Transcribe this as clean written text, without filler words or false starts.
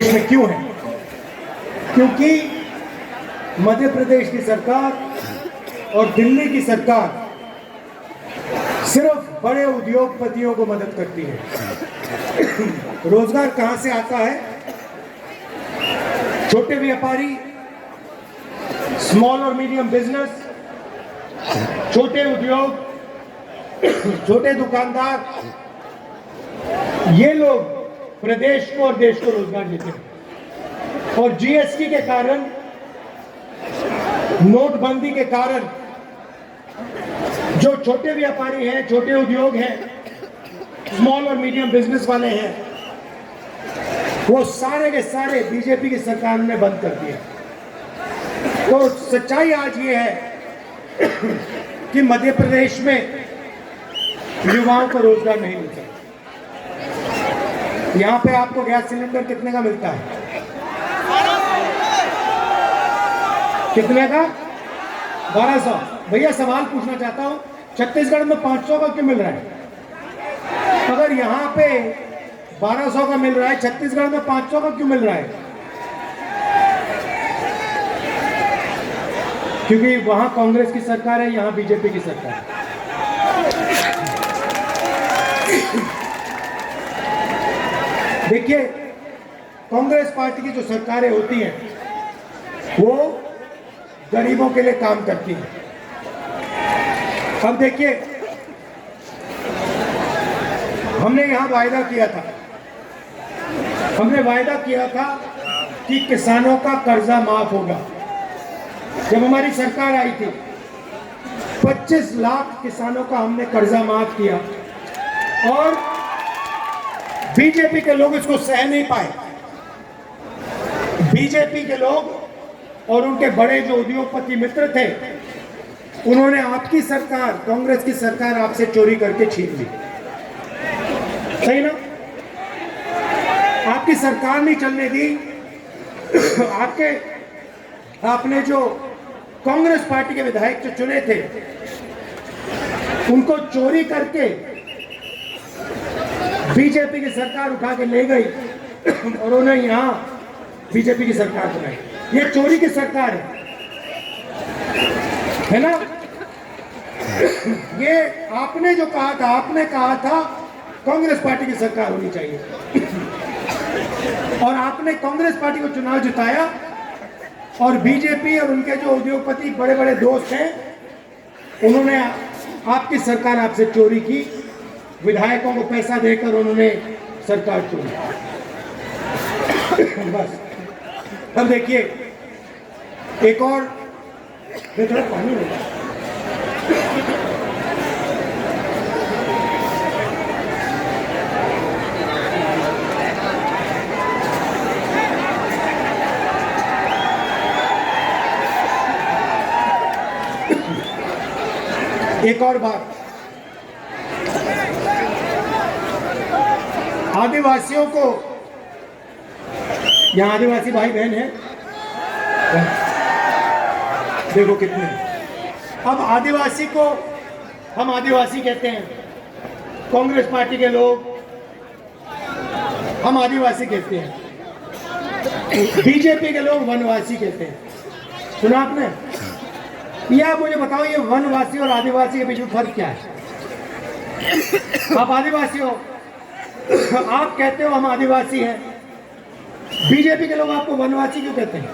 स्थिति में क्यों है? क्योंकि मध्य प्रदेश की सरकार और दिल्ली की सरकार सिर्फ बड़े उद्योगपतियों को मदद करती है। रोजगार कहां से आता है? छोटे व्यापारी, स्मॉल और मीडियम बिजनेस, छोटे उद्योग, छोटे दुकानदार, ये लोग प्रदेश को और देश को रोजगार देते हैं। और जीएसटी के कारण, नोटबंदी के कारण जो छोटे व्यापारी हैं, छोटे उद्योग हैं, स्मॉल और मीडियम बिजनेस वाले हैं, वो सारे के सारे बीजेपी की सरकार ने बंद कर दिए। तो सच्चाई आज ये है कि मध्य प्रदेश में युवाओं को रोजगार नहीं मिलता। यहां पे आपको गैस सिलेंडर कितने का मिलता है? कितने का? 1200। भैया सवाल पूछना चाहता हूं, छत्तीसगढ़ में 500 का क्यों मिल रहा है? अगर यहां पे 1200 का मिल रहा है, छत्तीसगढ़ में 500 का क्यों मिल रहा है? क्योंकि वहां कांग्रेस की सरकार है, यहां बीजेपी की सरकार है। देखिए, कांग्रेस पार्टी की जो सरकारें होती हैं वो गरीबों के लिए काम करती हैं। अब देखिए, हमने यहां वायदा किया था, कि किसानों का कर्जा माफ होगा। जब हमारी सरकार आई थी, 25 लाख किसानों का हमने कर्जा माफ किया और बीजेपी के लोग इसको सह नहीं पाए। बीजेपी के लोग और उनके बड़े जो उद्योगपति मित्र थे, उन्होंने आपकी सरकार, कांग्रेस की सरकार, आपसे चोरी करके छीन ली। सही ना? आपकी सरकार नहीं चलने दी। आपने जो कांग्रेस पार्टी के विधायक जो चुने थे, उनको चोरी करके बीजेपी की सरकार उठा के ले गई और उन्हें यहां बीजेपी की सरकार बनाई। ये चोरी की सरकार है ना? ये आपने जो कहा था, आपने कहा था कांग्रेस पार्टी की सरकार होनी चाहिए और आपने कांग्रेस पार्टी को चुनाव जिताया और बीजेपी और उनके जो उद्योगपति बड़े बड़े दोस्त हैं, उन्होंने आपकी सरकार आपसे चोरी की। विधायकों को पैसा देकर उन्होंने सरकार चुनी। बस। अब देखिए, एक और थोड़ा पानी होगा। एक और बात, आदिवासियों को, यहाँ आदिवासी भाई बहन हैं, देखो कितने। अब आदिवासी को हम आदिवासी कहते हैं, कांग्रेस पार्टी के लोग हम आदिवासी कहते हैं, बीजेपी के लोग वनवासी कहते हैं। सुना आपने? ये आप मुझे बताओ, ये वनवासी और आदिवासी के बीच में फर्क क्या है? आप आदिवासी हो, आप कहते हो हम आदिवासी हैं, बीजेपी के लोग आपको वनवासी क्यों कहते हैं?